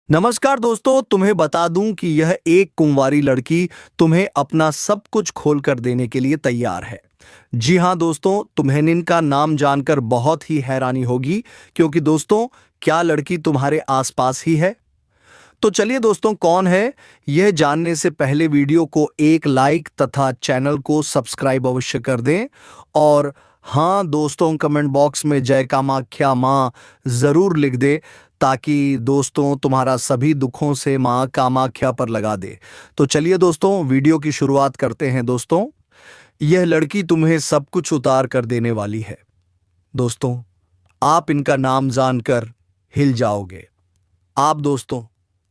नमस्कार दोस्तों, तुम्हें बता दूं कि यह एक कुंवारी लड़की तुम्हें अपना सब कुछ खोल कर देने के लिए तैयार है। जी हां दोस्तों, तुम्हें इनका नाम जानकर बहुत ही हैरानी होगी क्योंकि दोस्तों, क्या लड़की तुम्हारे आसपास ही है? तो चलिए दोस्तों, कौन है यह जानने से पहले वीडियो को एक लाइक तथा चैनल को सब्सक्राइब अवश्य कर दें। और हाँ दोस्तों, कमेंट बॉक्स में जय कामाख्या माँ जरूर लिख दे ताकि दोस्तों तुम्हारा सभी दुखों से माँ कामाख्या पर लगा दे। तो चलिए दोस्तों, वीडियो की शुरुआत करते हैं। दोस्तों, यह लड़की तुम्हें सब कुछ उतार कर देने वाली है। दोस्तों, आप इनका नाम जानकर हिल जाओगे। दोस्तों,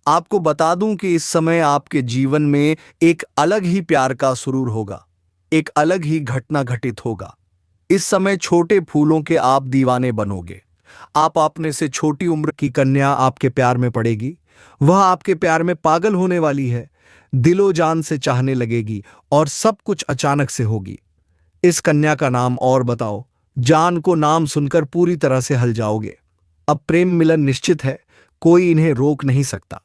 आपको बता दूं कि इस समय आपके जीवन में एक अलग ही प्यार का सुरूर होगा, एक अलग ही घटना घटित होगा। इस समय छोटे फूलों के आप दीवाने बनोगे। आप अपने से छोटी उम्र की कन्या आपके प्यार में पड़ेगी। वह आपके प्यार में पागल होने वाली है, दिलो जान से चाहने लगेगी और सब कुछ अचानक से होगी। इस कन्या का नाम और बताओ। जान को नाम सुनकर पूरी तरह से हल जाओगे। अब प्रेम मिलन निश्चित है, कोई इन्हें रोक नहीं सकता।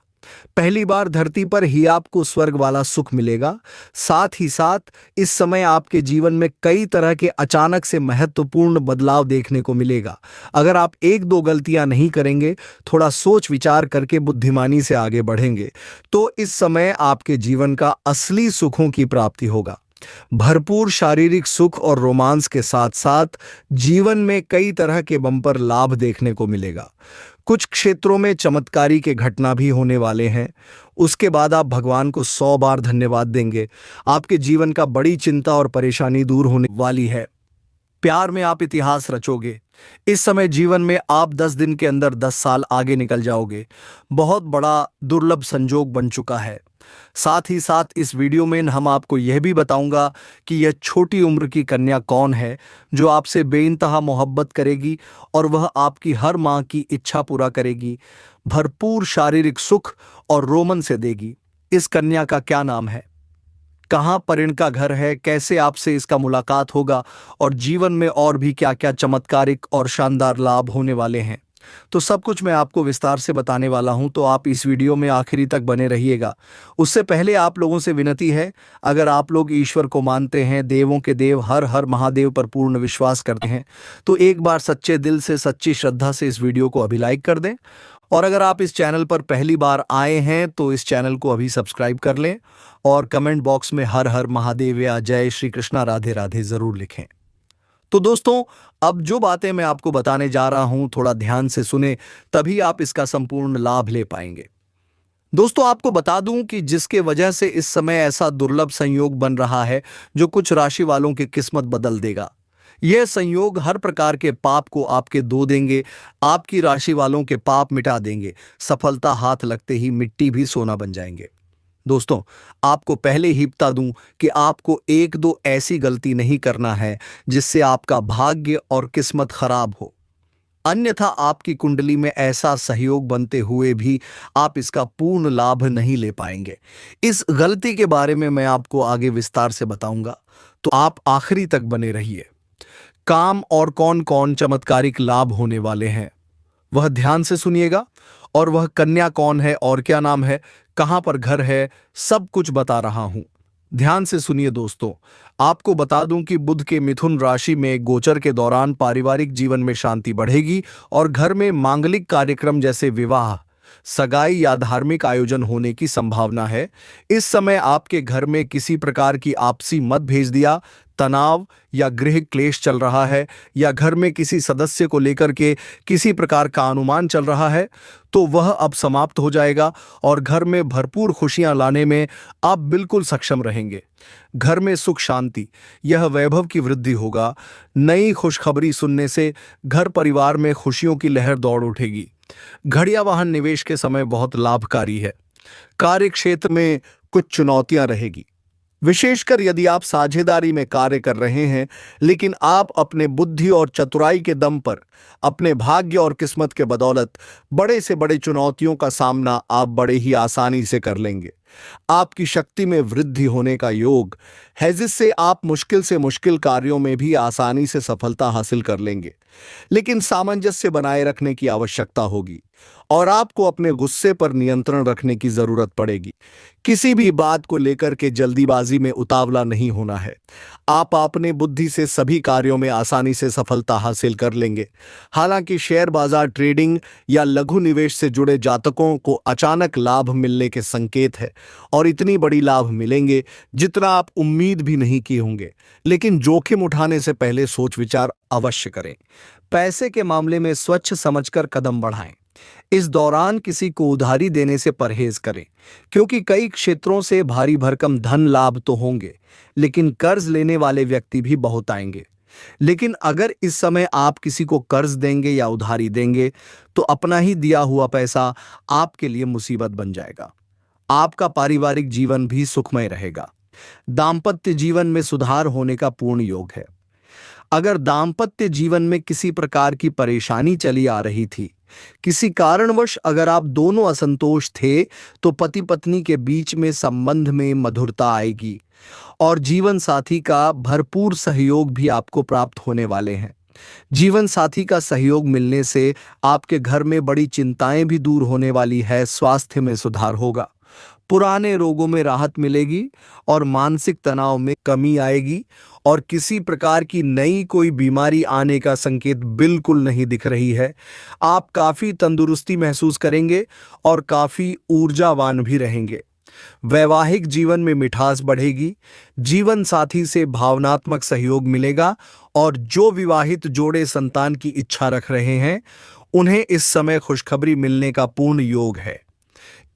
पहली बार धरती पर ही आपको स्वर्ग वाला सुख मिलेगा। साथ ही साथ इस समय आपके जीवन में कई तरह के अचानक से महत्वपूर्ण बदलाव देखने को मिलेगा। अगर आप एक दो गलतियां नहीं करेंगे, थोड़ा सोच विचार करके बुद्धिमानी से आगे बढ़ेंगे, तो इस समय आपके जीवन का असली सुखों की प्राप्ति होगा। भरपूर शारीरिक सुख और रोमांस के साथ साथ जीवन में कई तरह के बम्पर लाभ देखने को मिलेगा। कुछ क्षेत्रों में चमत्कारी के घटना भी होने वाले हैं। उसके बाद आप भगवान को 100 बार धन्यवाद देंगे। आपके जीवन का बड़ी चिंता और परेशानी दूर होने वाली है। प्यार में आप इतिहास रचोगे। इस समय जीवन में आप 10 दिन के अंदर 10 साल आगे निकल जाओगे। बहुत बड़ा दुर्लभ संजोग बन चुका है। साथ ही साथ इस वीडियो में हम आपको यह भी बताऊंगा कि यह छोटी उम्र की कन्या कौन है जो आपसे बेइंतहा मोहब्बत करेगी और वह आपकी हर मां की इच्छा पूरा करेगी, भरपूर शारीरिक सुख और रोमन से देगी। इस कन्या का क्या नाम है, कहां पर इनका घर है, कैसे आपसे इसका मुलाकात होगा और जीवन में और भी क्या क्या चमत्कारिक और शानदार लाभ होने वाले हैं, तो सब कुछ मैं आपको विस्तार से बताने वाला हूं। तो आप इस वीडियो में आखिरी तक बने रहिएगा। उससे पहले आप लोगों से विनती है, अगर आप लोग ईश्वर को मानते हैं, देवों के देव हर हर महादेव पर पूर्ण विश्वास करते हैं, तो एक बार सच्चे दिल से सच्ची श्रद्धा से इस वीडियो को अभी लाइक कर दें। और अगर आप इस चैनल पर पहली बार आए हैं तो इस चैनल को अभी सब्सक्राइब कर लें और कमेंट बॉक्स में हर हर महादेव या जय श्री कृष्णा राधे राधे जरूर लिखें। तो दोस्तों, अब जो बातें मैं आपको बताने जा रहा हूं, थोड़ा ध्यान से सुने, तभी आप इसका संपूर्ण लाभ ले पाएंगे। दोस्तों, आपको बता दूं कि जिसके वजह से इस समय ऐसा दुर्लभ संयोग बन रहा है जो कुछ राशि वालों की किस्मत बदल देगा। यह संयोग हर प्रकार के पाप को आपके धो देंगे, आपकी राशि वालों के पाप मिटा देंगे। सफलता हाथ लगते ही मिट्टी भी सोना बन जाएंगे। दोस्तों, आपको पहले ही बता दूं कि आपको एक दो ऐसी गलती नहीं करना है जिससे आपका भाग्य और किस्मत खराब हो, अन्यथा आपकी कुंडली में ऐसा सहयोग बनते हुए भी आप इसका पूर्ण लाभ नहीं ले पाएंगे। इस गलती के बारे में मैं आपको आगे विस्तार से बताऊंगा, तो आप आखिरी तक बने रहिए। काम और कौन कौन चमत्कारिक लाभ होने वाले हैं वह ध्यान से सुनिएगा। और वह कन्या कौन है और क्या नाम है, कहां पर घर है, सब कुछ बता रहा हूं। ध्यान से सुनिए दोस्तों। आपको बता दूं कि बुध के मिथुन राशि में गोचर के दौरान पारिवारिक जीवन में शांति बढ़ेगी और घर में मांगलिक कार्यक्रम जैसे विवाह, सगाई या धार्मिक आयोजन होने की संभावना है। इस समय आपके घर में किसी प्रकार की आपसी मतभेद, तनाव या गृह क्लेश चल रहा है, या घर में किसी सदस्य को लेकर के किसी प्रकार का अनुमान चल रहा है, तो वह अब समाप्त हो जाएगा और घर में भरपूर खुशियां लाने में आप बिल्कुल सक्षम रहेंगे। घर में सुख शांति, यह वैभव की वृद्धि होगा। नई खुशखबरी सुनने से घर परिवार में खुशियों की लहर दौड़ उठेगी। घड़िया वाहन निवेश के समय बहुत लाभकारी है। कार्य क्षेत्र में कुछ चुनौतियां रहेगी, विशेषकर यदि आप साझेदारी में कार्य कर रहे हैं, लेकिन आप अपने बुद्धि और चतुराई के दम पर, अपने भाग्य और किस्मत के बदौलत बड़े से बड़े चुनौतियों का सामना आप बड़े ही आसानी से कर लेंगे। आपकी शक्ति में वृद्धि होने का योग है, जिससे आप मुश्किल से मुश्किल कार्यों में भी आसानी से सफलता हासिल कर लेंगे। लेकिन सामंजस्य बनाए रखने की आवश्यकता होगी और आपको अपने गुस्से पर नियंत्रण रखने की जरूरत पड़ेगी। किसी भी बात को लेकर के जल्दीबाजी में उतावला नहीं होना है। आप अपने बुद्धि से सभी कार्यों में आसानी से सफलता हासिल कर लेंगे। हालांकि शेयर बाजार, ट्रेडिंग या लघु निवेश से जुड़े जातकों को अचानक लाभ मिलने के संकेत है और इतनी बड़ी लाभ मिलेंगे जितना आप उम्मीद भी नहीं किए होंगे। लेकिन जोखिम उठाने से पहले सोच विचार अवश्य करें। पैसे के मामले में स्वच्छ समझकर कदम बढ़ाएं। इस दौरान किसी को उधारी देने से परहेज करें, क्योंकि कई क्षेत्रों से भारी भरकम धन लाभ तो होंगे, लेकिन कर्ज लेने वाले व्यक्ति भी बहुत आएंगे। लेकिन अगर इस समय आप किसी को कर्ज देंगे या उधारी देंगे, तो अपना ही दिया हुआ पैसा आपके लिए मुसीबत बन जाएगा। आपका पारिवारिक जीवन भी सुखमय रहेगा। दाम्पत्य जीवन में सुधार होने का पूर्ण योग है। अगर दाम्पत्य जीवन में किसी प्रकार की परेशानी चली आ रही थी, किसी कारणवश अगर आप दोनों असंतोष थे, तो पति पत्नी के बीच में संबंध में मधुरता आएगी और जीवन साथी का भरपूर सहयोग भी आपको प्राप्त होने वाले हैं। जीवन साथी का सहयोग मिलने से आपके घर में बड़ी चिंताएं भी दूर होने वाली है। स्वास्थ्य में सुधार होगा, पुराने रोगों में राहत मिलेगी और मानसिक तनाव में कमी आएगी और किसी प्रकार की नई कोई बीमारी आने का संकेत बिल्कुल नहीं दिख रही है। आप काफी तंदुरुस्ती महसूस करेंगे और काफी ऊर्जावान भी रहेंगे। वैवाहिक जीवन में मिठास बढ़ेगी। जीवन साथी से भावनात्मक सहयोग मिलेगा और जो विवाहित जोड़े संतान की इच्छा रख रहे हैं, उन्हें इस समय खुशखबरी मिलने का पूर्ण योग है।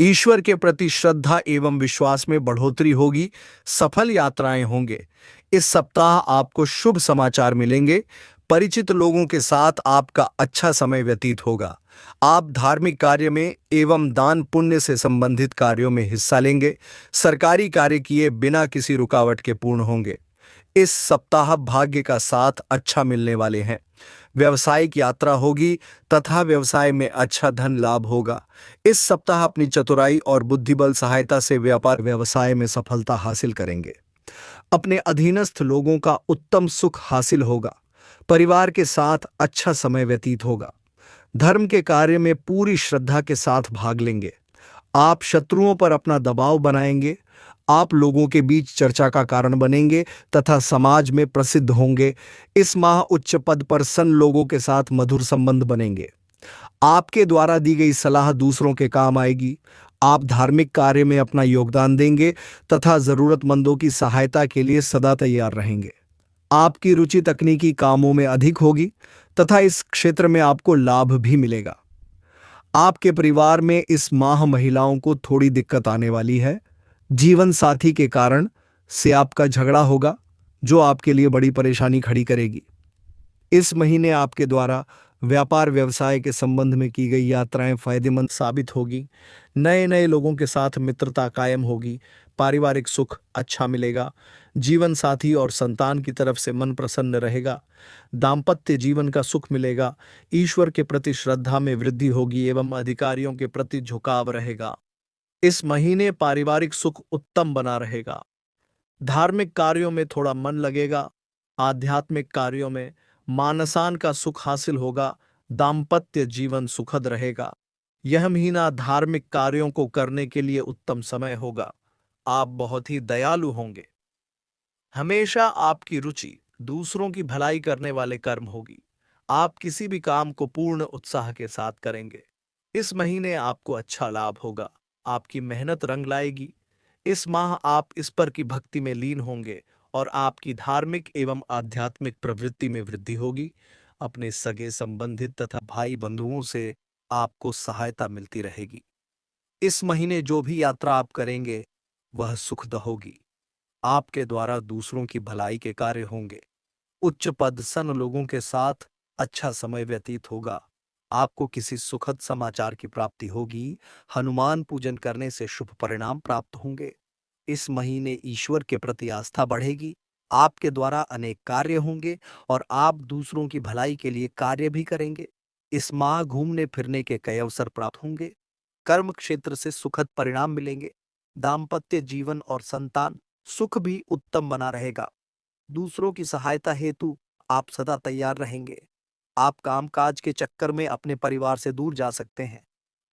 ईश्वर के प्रति श्रद्धा एवं विश्वास में बढ़ोतरी होगी। सफल यात्राएं होंगे। इस सप्ताह आपको शुभ समाचार मिलेंगे। परिचित लोगों के साथ आपका अच्छा समय व्यतीत होगा। आप धार्मिक कार्य में एवं दान पुण्य से संबंधित कार्यों में हिस्सा लेंगे। सरकारी कार्य किए बिना किसी रुकावट के पूर्ण होंगे। इस सप्ताह भाग्य का साथ अच्छा मिलने वाले हैं। व्यवसायिक यात्रा होगी तथा व्यवसाय में अच्छा धन लाभ होगा। इस सप्ताह अपनी चतुराई और बुद्धिबल सहायता से व्यापार व्यवसाय में सफलता हासिल करेंगे। अपने अधीनस्थ लोगों का उत्तम सुख हासिल होगा। परिवार के साथ अच्छा समय व्यतीत होगा। धर्म के कार्य में पूरी श्रद्धा के साथ भाग लेंगे। आप शत्रुओं पर अपना दबाव बनाएंगे। आप लोगों के बीच चर्चा का कारण बनेंगे तथा समाज में प्रसिद्ध होंगे। इस माह उच्च पद पर सन लोगों के साथ मधुर संबंध बनेंगे। आपके द्वारा दी गई सलाह दूसरों के काम आएगी। आप धार्मिक कार्य में अपना योगदान देंगे तथा जरूरतमंदों की सहायता के लिए सदा तैयार रहेंगे। आपकी रुचि तकनीकी कामों में अधिक होगी तथा इस क्षेत्र में आपको लाभ भी मिलेगा। आपके परिवार में इस माह महिलाओं को थोड़ी दिक्कत आने वाली है। जीवन साथी के कारण से आपका झगड़ा होगा, जो आपके लिए बड़ी परेशानी खड़ी करेगी। इस महीने आपके द्वारा व्यापार व्यवसाय के संबंध में की गई यात्राएं फायदेमंद साबित होगी। नए नए लोगों के साथ मित्रता कायम होगी। पारिवारिक सुख अच्छा मिलेगा। जीवन साथी और संतान की तरफ से मन प्रसन्न रहेगा। दाम्पत्य जीवन का सुख मिलेगा। ईश्वर के प्रति श्रद्धा में वृद्धि होगी एवं अधिकारियों के प्रति झुकाव रहेगा। इस महीने पारिवारिक सुख उत्तम बना रहेगा। धार्मिक कार्यों में थोड़ा मन लगेगा। आध्यात्मिक कार्यों में मानसान का सुख हासिल होगा। दाम्पत्य जीवन सुखद रहेगा। यह महीना धार्मिक कार्यों को करने के लिए उत्तम समय होगा। आप बहुत ही दयालु होंगे। हमेशा आपकी रुचि दूसरों की भलाई करने वाले कर्म होगी। आप किसी भी काम को पूर्ण उत्साह के साथ करेंगे। इस महीने आपको अच्छा लाभ होगा। आपकी मेहनत रंग लाएगी। इस माह आप ईश्वर की भक्ति में लीन होंगे और आपकी धार्मिक एवं आध्यात्मिक प्रवृत्ति में वृद्धि होगी। अपने सगे संबंधित तथा भाई बंधुओं से आपको सहायता मिलती रहेगी। इस महीने जो भी यात्रा आप करेंगे वह सुखद होगी। आपके द्वारा दूसरों की भलाई के कार्य होंगे। उच्च पद सन लोगों के साथ अच्छा समय व्यतीत होगा। आपको किसी सुखद समाचार की प्राप्ति होगी। हनुमान पूजन करने से शुभ परिणाम प्राप्त होंगे। इस महीने ईश्वर के प्रति आस्था बढ़ेगी। आपके द्वारा अनेक कार्य होंगे और आप दूसरों की भलाई के लिए कार्य भी करेंगे। इस माह घूमने फिरने के कई अवसर प्राप्त होंगे। कर्म क्षेत्र से सुखद परिणाम मिलेंगे। दाम्पत्य जीवन और संतान सुख भी उत्तम बना रहेगा। दूसरों की सहायता हेतु आप सदा तैयार रहेंगे। आप कामकाज के चक्कर में अपने परिवार से दूर जा सकते हैं।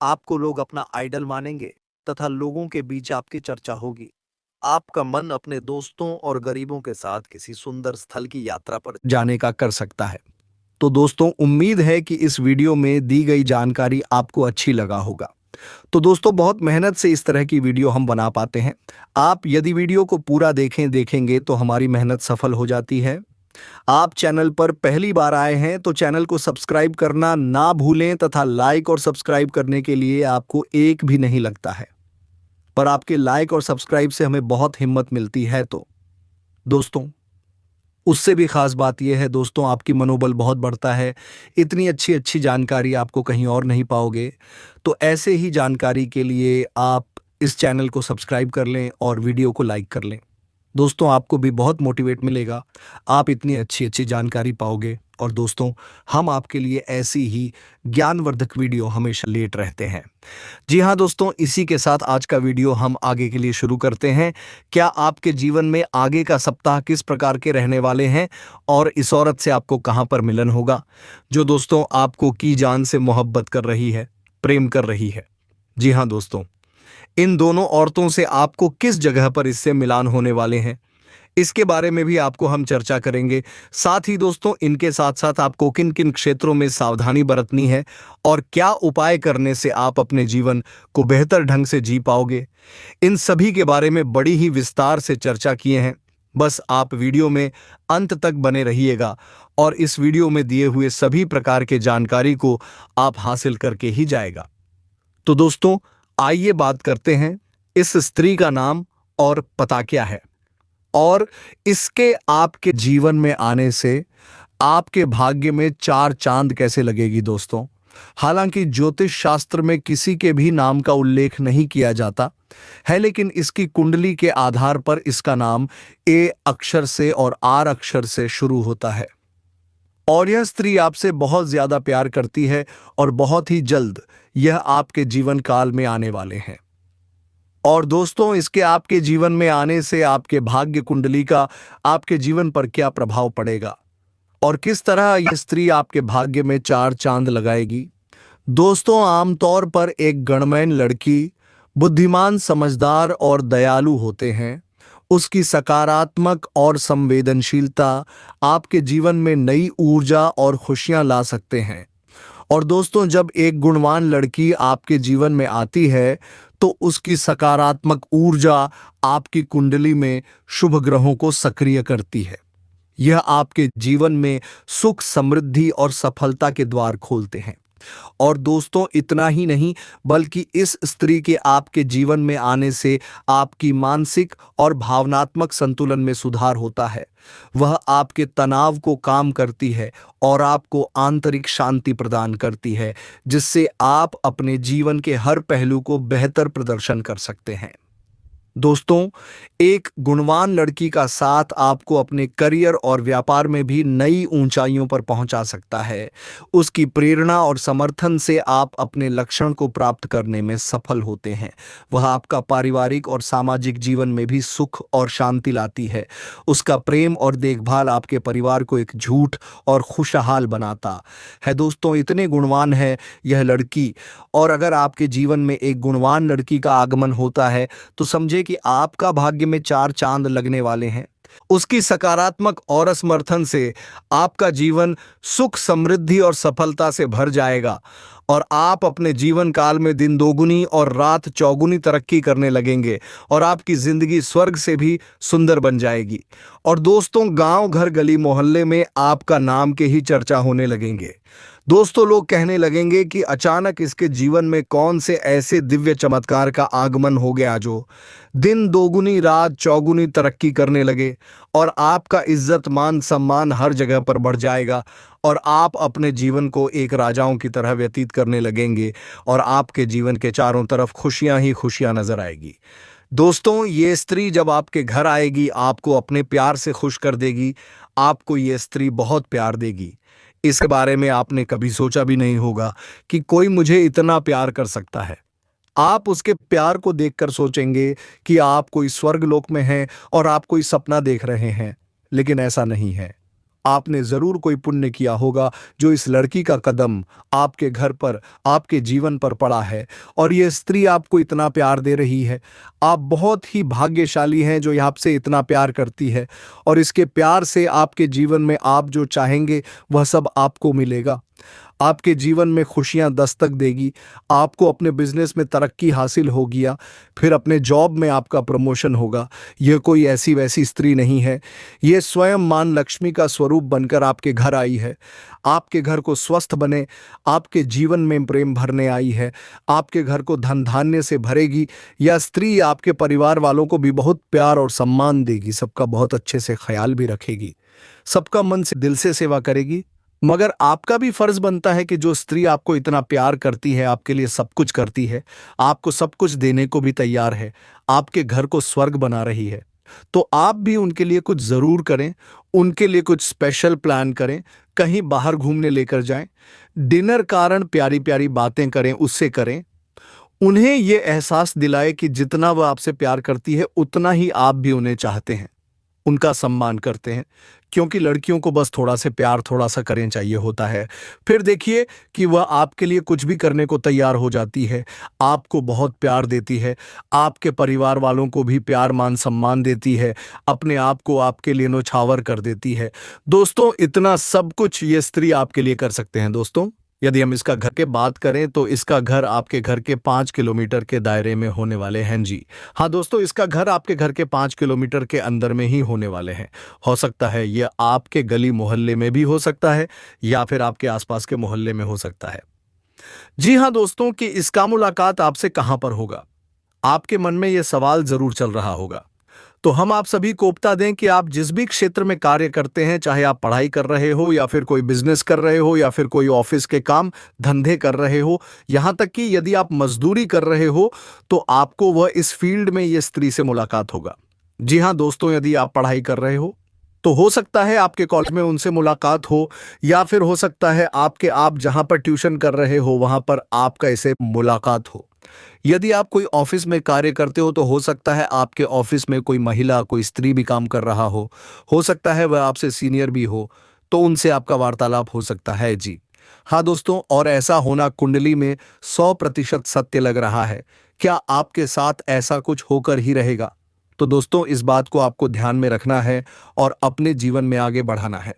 आपको लोग अपना आइडल मानेंगे तथा लोगों के बीच आपकी चर्चा होगी। आपका मन अपने दोस्तों और गरीबों के साथ किसी सुंदर स्थल की यात्रा पर जाने का कर सकता है। तो दोस्तों, उम्मीद है कि इस वीडियो में दी गई जानकारी आपको अच्छी लगा होगा। तो दोस्तों, बहुत मेहनत से इस तरह की वीडियो हम बना पाते हैं। आप यदि वीडियो को पूरा देखेंगे तो हमारी मेहनत सफल हो जाती है। आप चैनल पर पहली बार आए हैं तो चैनल को सब्सक्राइब करना ना भूलें तथा लाइक और सब्सक्राइब करने के लिए आपको एक भी नहीं लगता है, पर आपके लाइक और सब्सक्राइब से हमें बहुत हिम्मत मिलती है। तो दोस्तों, उससे भी खास बात यह है दोस्तों, आपकी मनोबल बहुत बढ़ता है। इतनी अच्छी अच्छी जानकारी आपको कहीं और नहीं पाओगे। तो ऐसे ही जानकारी के लिए आप इस चैनल को सब्सक्राइब कर लें और वीडियो को लाइक कर लें। दोस्तों, आपको भी बहुत मोटिवेट मिलेगा। आप इतनी अच्छी अच्छी जानकारी पाओगे। और दोस्तों, हम आपके लिए ऐसी ही ज्ञानवर्धक वीडियो हमेशा लेट रहते हैं। जी हाँ दोस्तों, इसी के साथ आज का वीडियो हम आगे के लिए शुरू करते हैं। क्या आपके जीवन में आगे का सप्ताह किस प्रकार के रहने वाले हैं और इस औरत से आपको कहां पर मिलन होगा, जो दोस्तों आपको की जान से मोहब्बत कर रही है, प्रेम कर रही है। जी हाँ दोस्तों, इन दोनों औरतों से आपको किस जगह पर इससे मिलान होने वाले हैं, इसके बारे में भी आपको हम चर्चा करेंगे। साथ ही दोस्तों, इनके साथ साथ आपको किन किन क्षेत्रों में सावधानी बरतनी है और क्या उपाय करने से आप अपने जीवन को बेहतर ढंग से जी पाओगे, इन सभी के बारे में बड़ी ही विस्तार से चर्चा किए हैं। बस आप वीडियो में अंत तक बने रहिएगा और इस वीडियो में दिए हुए सभी प्रकार के जानकारी को आप हासिल करके ही जाएगा। तो दोस्तों, आइए बात करते हैं इस स्त्री का नाम और पता क्या है और इसके आपके जीवन में आने से आपके भाग्य में चार चांद कैसे लगेगी। दोस्तों, हालांकि ज्योतिष शास्त्र में किसी के भी नाम का उल्लेख नहीं किया जाता है, लेकिन इसकी कुंडली के आधार पर इसका नाम ए अक्षर से और आर अक्षर से शुरू होता है। और यह स्त्री आपसे बहुत ज्यादा प्यार करती है और बहुत ही जल्द यह आपके जीवन काल में आने वाले हैं। और दोस्तों, इसके आपके जीवन में आने से आपके भाग्य कुंडली का आपके जीवन पर क्या प्रभाव पड़ेगा और किस तरह यह स्त्री आपके भाग्य में चार चांद लगाएगी। दोस्तों, आमतौर पर एक गणमान्य लड़की बुद्धिमान, समझदार और दयालु होते हैं। उसकी सकारात्मक और संवेदनशीलता आपके जीवन में नई ऊर्जा और खुशियां ला सकते हैं। और दोस्तों, जब एक गुणवान लड़की आपके जीवन में आती है तो उसकी सकारात्मक ऊर्जा आपकी कुंडली में शुभ ग्रहों को सक्रिय करती है। यह आपके जीवन में सुख, समृद्धि और सफलता के द्वार खोलते हैं। और दोस्तों, इतना ही नहीं, बल्कि इस स्त्री के आपके जीवन में आने से आपकी मानसिक और भावनात्मक संतुलन में सुधार होता है। वह आपके तनाव को कम करती है और आपको आंतरिक शांति प्रदान करती है, जिससे आप अपने जीवन के हर पहलू को बेहतर प्रदर्शन कर सकते हैं। दोस्तों, एक गुणवान लड़की का साथ आपको अपने करियर और व्यापार में भी नई ऊंचाइयों पर पहुंचा सकता है। उसकी प्रेरणा और समर्थन से आप अपने लक्ष्य को प्राप्त करने में सफल होते हैं। वह आपका पारिवारिक और सामाजिक जीवन में भी सुख और शांति लाती है। उसका प्रेम और देखभाल आपके परिवार को एक झूठ और खुशहाल बनाता है। दोस्तों, इतने गुणवान है यह लड़की। और अगर आपके जीवन में एक गुणवान लड़की का आगमन होता है तो समझे कि आपका भाग्य में चार चांद लगने वाले हैं। उसकी सकारात्मक और समर्थन से आपका जीवन सुख, समृद्धि और सफलता से भर जाएगा और आप अपने जीवन काल में दिन दोगुनी और रात चौगुनी तरक्की करने लगेंगे और आपकी जिंदगी स्वर्ग से भी सुंदर बन जाएगी। और दोस्तों, गांव, घर, गली, मोहल्ले में आपका नाम के ही चर्चा होने लगेंगे। दोस्तों, लोग कहने लगेंगे कि अचानक इसके जीवन में कौन से ऐसे दिव्य चमत्कार का आगमन हो गया जो दिन दोगुनी रात चौगुनी तरक्की करने लगे और आपका इज्जत, मान, सम्मान हर जगह पर बढ़ जाएगा और आप अपने जीवन को एक राजाओं की तरह व्यतीत करने लगेंगे और आपके जीवन के चारों तरफ खुशियां ही खुशियां नजर आएगी। दोस्तों, ये स्त्री जब आपके घर आएगी आपको अपने प्यार से खुश कर देगी। आपको ये स्त्री बहुत प्यार देगी। इसके बारे में आपने कभी सोचा भी नहीं होगा कि कोई मुझे इतना प्यार कर सकता है। आप उसके प्यार को देखकर सोचेंगे कि आप कोई स्वर्गलोक में हैं और आप कोई सपना देख रहे हैं, लेकिन ऐसा नहीं है। आपने जरूर कोई पुण्य किया होगा जो इस लड़की का कदम आपके घर पर, आपके जीवन पर पड़ा है और ये स्त्री आपको इतना प्यार दे रही है। आप बहुत ही भाग्यशाली हैं जो आपसे इतना प्यार करती है और इसके प्यार से आपके जीवन में आप जो चाहेंगे वह सब आपको मिलेगा। आपके जीवन में खुशियां दस्तक देगी, आपको अपने बिजनेस में तरक्की हासिल होगी, फिर अपने जॉब में आपका प्रमोशन होगा। यह कोई ऐसी वैसी स्त्री नहीं है, यह स्वयं मां लक्ष्मी का स्वरूप बनकर आपके घर आई है। आपके घर को स्वस्थ बने, आपके जीवन में प्रेम भरने आई है, आपके घर को धन धान्य से भरेगी। यह स्त्री आपके परिवार वालों को भी बहुत प्यार और सम्मान देगी, सबका बहुत अच्छे से ख्याल भी रखेगी, सबका मन से दिल से सेवा करेगी। मगर आपका भी फर्ज बनता है कि जो स्त्री आपको इतना प्यार करती है, आपके लिए सब कुछ करती है, आपको सब कुछ देने को भी तैयार है, आपके घर को स्वर्ग बना रही है, तो आप भी उनके लिए कुछ जरूर करें, उनके लिए कुछ स्पेशल प्लान करें, कहीं बाहर घूमने लेकर जाएं, डिनर कारण प्यारी प्यारी बातें करें, उससे करें। उन्हें यह एहसास दिलाए कि जितना वह आपसे प्यार करती है उतना ही आप भी उन्हें चाहते हैं, उनका सम्मान करते हैं। क्योंकि लड़कियों को बस थोड़ा से प्यार, थोड़ा सा करें चाहिए होता है, फिर देखिए कि वह आपके लिए कुछ भी करने को तैयार हो जाती है, आपको बहुत प्यार देती है, आपके परिवार वालों को भी प्यार मान सम्मान देती है, अपने आप को आपके लिए न्योछावर कर देती है। दोस्तों, इतना सब कुछ ये स्त्री आपके लिए कर सकते हैं। दोस्तों, यदि हम इसका घर के बात करें तो इसका घर आपके घर के 5 किलोमीटर के दायरे में होने वाले हैं जी। हाँ दोस्तों, इसका घर आपके घर के 5 किलोमीटर के अंदर में ही होने वाले हैं। हो सकता है यह आपके गली मोहल्ले में भी हो सकता है या फिर आपके आसपास के मोहल्ले में हो सकता है। जी हाँ दोस्तों, कि इसका मुलाकात आपसे कहां पर होगा, आपके मन में यह सवाल जरूर चल रहा होगा। तो हम आप सभी को बता दें कि आप जिस भी क्षेत्र में कार्य करते हैं, चाहे आप पढ़ाई कर रहे हो या फिर कोई बिजनेस कर रहे हो या फिर कोई ऑफिस के काम धंधे कर रहे हो, यहां तक कि यदि आप मजदूरी कर रहे हो तो आपको वह इस फील्ड में ये स्त्री से मुलाकात होगा। जी हां दोस्तों, यदि आप पढ़ाई कर रहे हो तो हो सकता है आपके कॉलेज में उनसे मुलाकात हो, या फिर हो सकता है आप जहां पर ट्यूशन कर रहे हो वहां पर आपका इसे मुलाकात हो। यदि आप कोई ऑफिस में कार्य करते हो तो हो सकता है आपके ऑफिस में कोई महिला, कोई स्त्री भी काम कर रहा हो सकता है वह आपसे सीनियर भी हो, तो उनसे आपका वार्तालाप हो सकता है जी। हाँ दोस्तों, और ऐसा होना कुंडली में 100% सत्य लग रहा है। क्या आपके साथ ऐसा कुछ होकर ही रहेगा? तो दोस्तों, इस बात को आपको ध्यान में रखना है और अपने जीवन में आगे बढ़ाना है।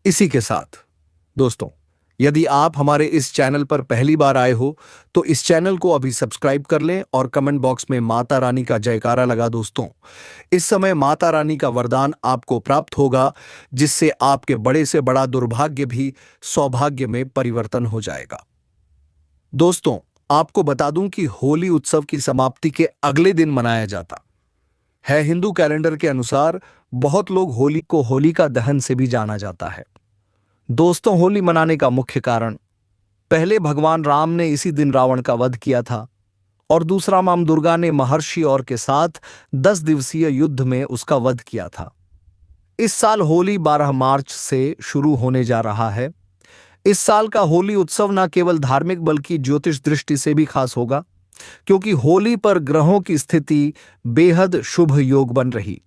इसी के साथ दोस्तों, यदि आप हमारे इस चैनल पर पहली बार आए हो तो इस चैनल को अभी सब्सक्राइब कर लें और कमेंट बॉक्स में माता रानी का जयकारा लगा। दोस्तों, इस समय माता रानी का वरदान आपको प्राप्त होगा, जिससे आपके बड़े से बड़ा दुर्भाग्य भी सौभाग्य में परिवर्तन हो जाएगा। दोस्तों, आपको बता दूं कि होली उत्सव की समाप्ति के अगले दिन मनाया जाता है। हिंदू कैलेंडर के अनुसार बहुत लोग होली को होलिका दहन से भी जाना जाता है। दोस्तों, होली मनाने का मुख्य कारण, पहले भगवान राम ने इसी दिन रावण का वध किया था और दूसरा मां दुर्गा ने महर्षि और के साथ 10 दिवसीय युद्ध में उसका वध किया था। इस साल होली 12 मार्च से शुरू होने जा रहा है। इस साल का होली उत्सव न केवल धार्मिक बल्कि ज्योतिष दृष्टि से भी खास होगा, क्योंकि होली पर ग्रहों की स्थिति बेहद शुभ योग बन रही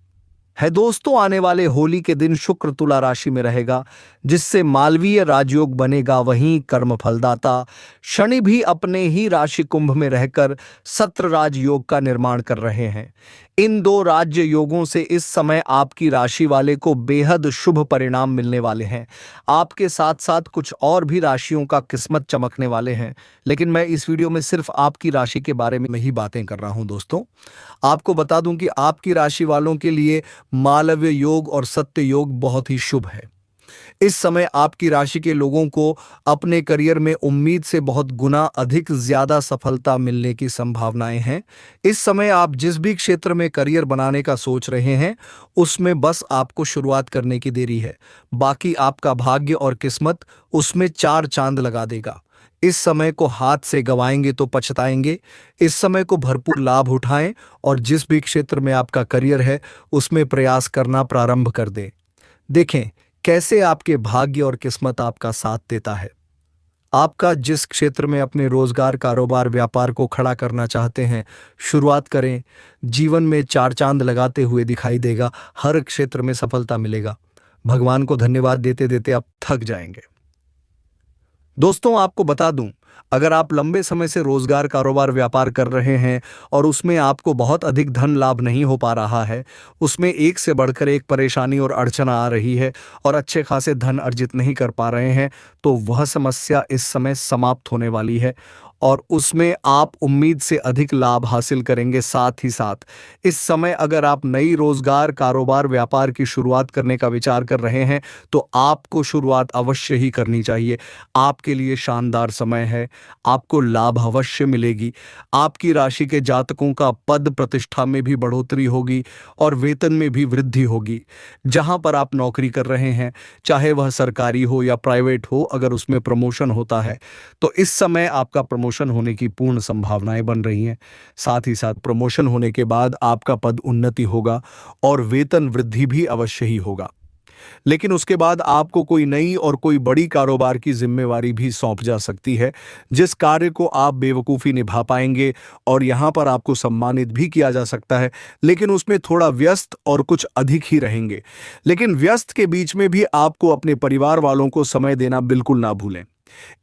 है। दोस्तों, आने वाले होली के दिन शुक्र तुला राशि में रहेगा, जिससे मालवीय राजयोग बनेगा। वहीं कर्म फलदाता शनि भी अपने ही राशि कुंभ में रहकर सत्र राजयोग का निर्माण कर रहे हैं। इन 2 राज्य योगों से इस समय आपकी राशि वाले को बेहद शुभ परिणाम मिलने वाले हैं। आपके साथ साथ कुछ और भी राशियों का किस्मत चमकने वाले हैं, लेकिन मैं इस वीडियो में सिर्फ आपकी राशि के बारे में ही बातें कर रहा हूं। दोस्तों, आपको बता दूं कि आपकी राशि वालों के लिए मालव्य योग और सत्य योग बहुत ही शुभ है। इस समय आपकी राशि के लोगों को अपने करियर में उम्मीद से बहुत गुना अधिक ज्यादा सफलता मिलने की संभावनाएं हैं। इस समय आप जिस भी क्षेत्र में करियर बनाने का सोच रहे हैं उसमें बस आपको शुरुआत करने की देरी है। बाकी आपका भाग्य और किस्मत उसमें 4 चांद लगा देगा। इस समय को हाथ से गंवाएंगे तो पछताएंगे। इस समय को भरपूर लाभ उठाएं और जिस भी क्षेत्र में आपका करियर है उसमें प्रयास करना प्रारंभ कर दें। देखें कैसे आपके भाग्य और किस्मत आपका साथ देता है। आपका जिस क्षेत्र में अपने रोजगार, कारोबार, व्यापार को खड़ा करना चाहते हैं, शुरुआत करें। जीवन में चार चांद लगाते हुए दिखाई देगा, हर क्षेत्र में सफलता मिलेगा। भगवान को धन्यवाद देते देते आप थक जाएंगे। दोस्तों, आपको बता दूं, अगर आप लंबे समय से रोजगार, कारोबार, व्यापार कर रहे हैं और उसमें आपको बहुत अधिक धन लाभ नहीं हो पा रहा है, उसमें एक से बढ़कर एक परेशानी और अड़चन आ रही है और अच्छे खासे धन अर्जित नहीं कर पा रहे हैं, तो वह समस्या इस समय समाप्त होने वाली है और उसमें आप उम्मीद से अधिक लाभ हासिल करेंगे। साथ ही साथ इस समय अगर आप नई रोजगार, कारोबार, व्यापार की शुरुआत करने का विचार कर रहे हैं, तो आपको शुरुआत अवश्य ही करनी चाहिए। आपके लिए शानदार समय है, आपको लाभ अवश्य मिलेगी। आपकी राशि के जातकों का पद प्रतिष्ठा में भी बढ़ोतरी होगी और वेतन में भी वृद्धि होगी। जहां पर आप नौकरी कर रहे हैं, चाहे वह सरकारी हो या प्राइवेट हो, अगर उसमें प्रमोशन होता है तो इस समय आपका प्रमोशन होने की पूर्ण संभावनाएं बन रही हैं। साथ ही साथ प्रमोशन होने के बाद आपका पद उन्नति होगा और वेतन वृद्धि भी अवश्य ही होगा। लेकिन उसके बाद आपको कोई नई और कोई बड़ी कारोबार की जिम्मेवारी भी सौंप जा सकती है, जिस कार्य को आप बेवकूफ़ी निभा पाएंगे और यहां पर आपको सम्मानित भी किया जा सकता है, लेकिन उसमें थोड़ा व्यस्त और कुछ अधिक ही रहेंगे। लेकिन व्यस्त के बीच में भी आपको अपने परिवार वालों को समय देना बिल्कुल ना भूलें।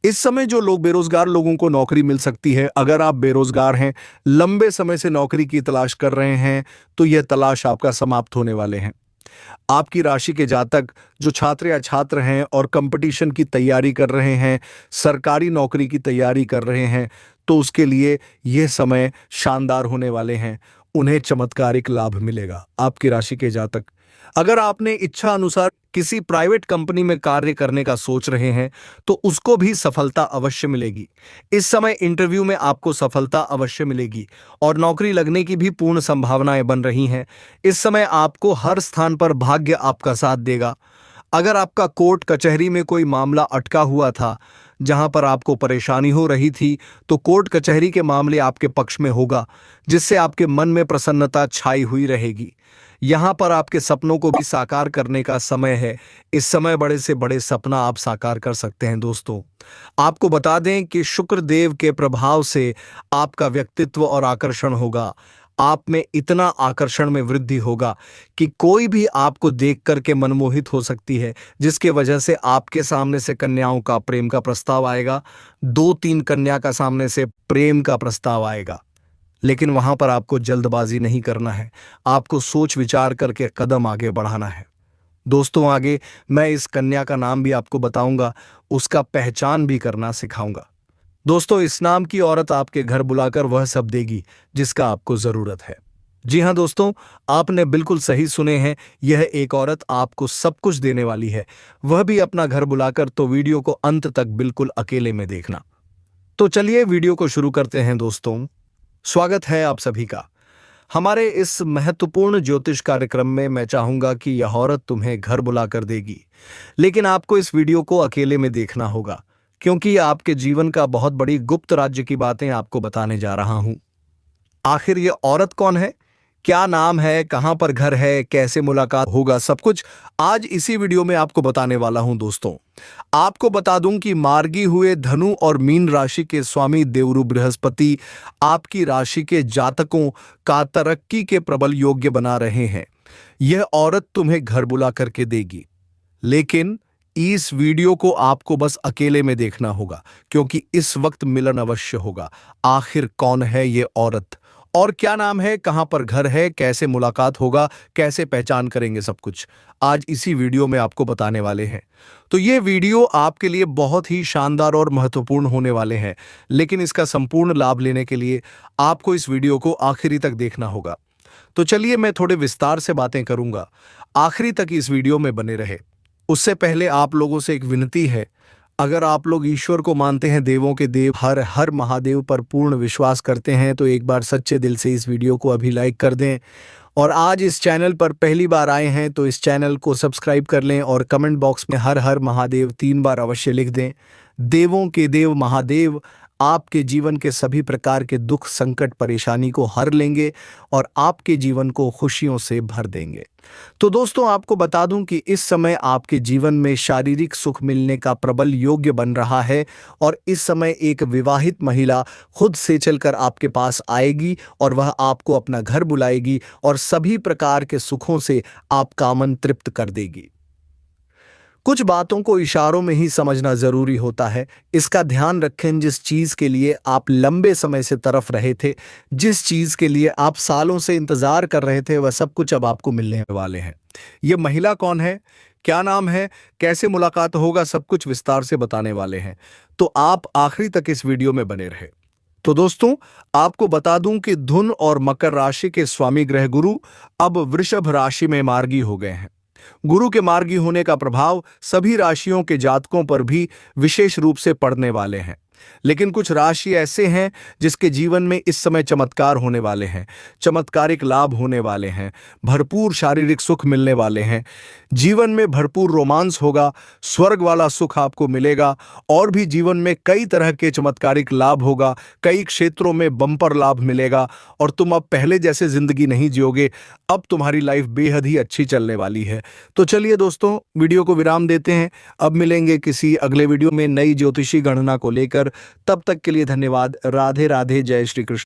इस समय जो लोग बेरोजगार लोगों को नौकरी मिल सकती है। अगर आप बेरोजगार हैं, लंबे समय से नौकरी की तलाश कर रहे हैं, तो यह तलाश आपका समाप्त होने वाले हैं। आपकी राशि के जातक जो छात्र या छात्र हैं और कंपटीशन की तैयारी कर रहे हैं, सरकारी नौकरी की तैयारी कर रहे हैं, तो उसके लिए यह समय शानदार होने वाले हैं। उन्हें चमत्कारिक लाभ मिलेगा। आपकी राशि के जातक अगर आपने इच्छा अनुसार किसी प्राइवेट कंपनी में कार्य करने का सोच रहे हैं, तो उसको भी सफलता अवश्य मिलेगी। इस समय इंटरव्यू में आपको सफलता अवश्य मिलेगी और नौकरी लगने की भी पूर्ण संभावनाएं बन रही हैं। इस समय आपको हर स्थान पर भाग्य आपका साथ देगा। अगर आपका कोर्ट कचहरी में कोई मामला अटका हुआ था, जहां पर आपको परेशानी हो रही थी, तो कोर्ट कचहरी के मामले आपके पक्ष में होगा, जिससे आपके मन में प्रसन्नता छाई हुई रहेगी। यहां पर आपके सपनों को भी साकार करने का समय है। इस समय बड़े से बड़े सपना आप साकार कर सकते हैं। दोस्तों, आपको बता दें कि शुक्र देव के प्रभाव से आपका व्यक्तित्व और आकर्षण होगा। आप में इतना आकर्षण में वृद्धि होगा कि कोई भी आपको देख करके मनमोहित हो सकती है, जिसके वजह से आपके सामने से कन्याओं का प्रेम का प्रस्ताव आएगा। 2-3 कन्या का सामने से प्रेम का प्रस्ताव आएगा। लेकिन वहां पर आपको जल्दबाजी नहीं करना है, आपको सोच विचार करके कदम आगे बढ़ाना है। दोस्तों, आगे मैं इस कन्या का नाम भी आपको बताऊंगा, उसका पहचान भी करना सिखाऊंगा। दोस्तों, इस नाम की औरत आपके घर बुलाकर वह सब देगी जिसका आपको जरूरत है। जी हां दोस्तों, आपने बिल्कुल सही सुने हैं। यह एक औरत आपको सब कुछ देने वाली है, वह भी अपना घर बुलाकर। तो वीडियो को अंत तक बिल्कुल अकेले में देखना। तो चलिए वीडियो को शुरू करते हैं। दोस्तों, स्वागत है आप सभी का हमारे इस महत्वपूर्ण ज्योतिष कार्यक्रम में। मैं चाहूंगा कि यह औरत तुम्हें घर बुलाकर देगी, लेकिन आपको इस वीडियो को अकेले में देखना होगा, क्योंकि आपके जीवन का बहुत बड़ी गुप्त राज्य की बातें आपको बताने जा रहा हूं। आखिर ये औरत कौन है, क्या नाम है, कहां पर घर है, कैसे मुलाकात होगा, सब कुछ आज इसी वीडियो में आपको बताने वाला हूं। दोस्तों, आपको बता दूं कि मार्गी हुए धनु और मीन राशि के स्वामी देवरु बृहस्पति आपकी राशि के जातकों का तरक्की के प्रबल योग्य बना रहे हैं। यह औरत तुम्हें घर बुला करके देगी, लेकिन इस वीडियो को आपको बस अकेले में देखना होगा, क्योंकि इस वक्त मिलन अवश्य होगा। आखिर कौन है ये औरत और क्या नाम है, कहां पर घर है, कैसे मुलाकात होगा, कैसे पहचान करेंगे, सब कुछ आज इसी वीडियो में आपको बताने वाले हैं। तो ये वीडियो आपके लिए बहुत ही शानदार और महत्वपूर्ण होने वाले हैं, लेकिन इसका संपूर्ण लाभ लेने के लिए आपको इस वीडियो को आखिरी तक देखना होगा। तो चलिए मैं थोड़े विस्तार से बातें करूंगा, आखिरी तक इस वीडियो में बने रहे। उससे पहले आप लोगों से एक विनती है, अगर आप लोग ईश्वर को मानते हैं, देवों के देव हर हर महादेव पर पूर्ण विश्वास करते हैं, तो एक बार सच्चे दिल से इस वीडियो को अभी लाइक कर दें। और आज इस चैनल पर पहली बार आए हैं तो इस चैनल को सब्सक्राइब कर लें और कमेंट बॉक्स में हर हर महादेव 3 बार अवश्य लिख दें। देवों के देव महादेव आपके जीवन के सभी प्रकार के दुख, संकट, परेशानी को हर लेंगे और आपके जीवन को खुशियों से भर देंगे। तो दोस्तों, आपको बता दूं कि इस समय आपके जीवन में शारीरिक सुख मिलने का प्रबल योग्य बन रहा है और इस समय एक विवाहित महिला खुद से चलकर आपके पास आएगी और वह आपको अपना घर बुलाएगी और सभी प्रकार के सुखों से आपका मन तृप्त कर देगी। कुछ बातों को इशारों में ही समझना जरूरी होता है। इसका ध्यान रखें, जिस चीज के लिए आप लंबे समय से तरफ रहे थे, जिस चीज के लिए आप सालों से इंतजार कर रहे थे, वह सब कुछ अब आपको मिलने वाले हैं। ये महिला कौन है, क्या नाम है, कैसे मुलाकात होगा, सब कुछ विस्तार से बताने वाले हैं, तो आप आखिरी तक इस वीडियो में बने रहे। तो दोस्तों, आपको बता दूं कि धुन और मकर राशि के स्वामी ग्रह गुरु अब वृषभ राशि में मार्गी हो गए हैं। गुरु के मार्गी होने का प्रभाव सभी राशियों के जातकों पर भी विशेष रूप से पड़ने वाले हैं, लेकिन कुछ राशि ऐसे हैं जिसके जीवन में इस समय चमत्कार होने वाले हैं, चमत्कारिक लाभ होने वाले हैं, भरपूर शारीरिक सुख मिलने वाले हैं, जीवन में भरपूर रोमांस होगा, स्वर्ग वाला सुख आपको मिलेगा और भी जीवन में कई तरह के चमत्कारिक लाभ होगा, कई क्षेत्रों में बम्पर लाभ मिलेगा और तुम अब पहले जैसे जिंदगी नहीं जियोगे। अब तुम्हारी लाइफ बेहद ही अच्छी चलने वाली है। तो चलिए दोस्तों, वीडियो को विराम देते हैं। अब मिलेंगे किसी अगले वीडियो में नई ज्योतिषी गणना को लेकर। तब तक के लिए धन्यवाद। राधे राधे। जय श्री कृष्ण।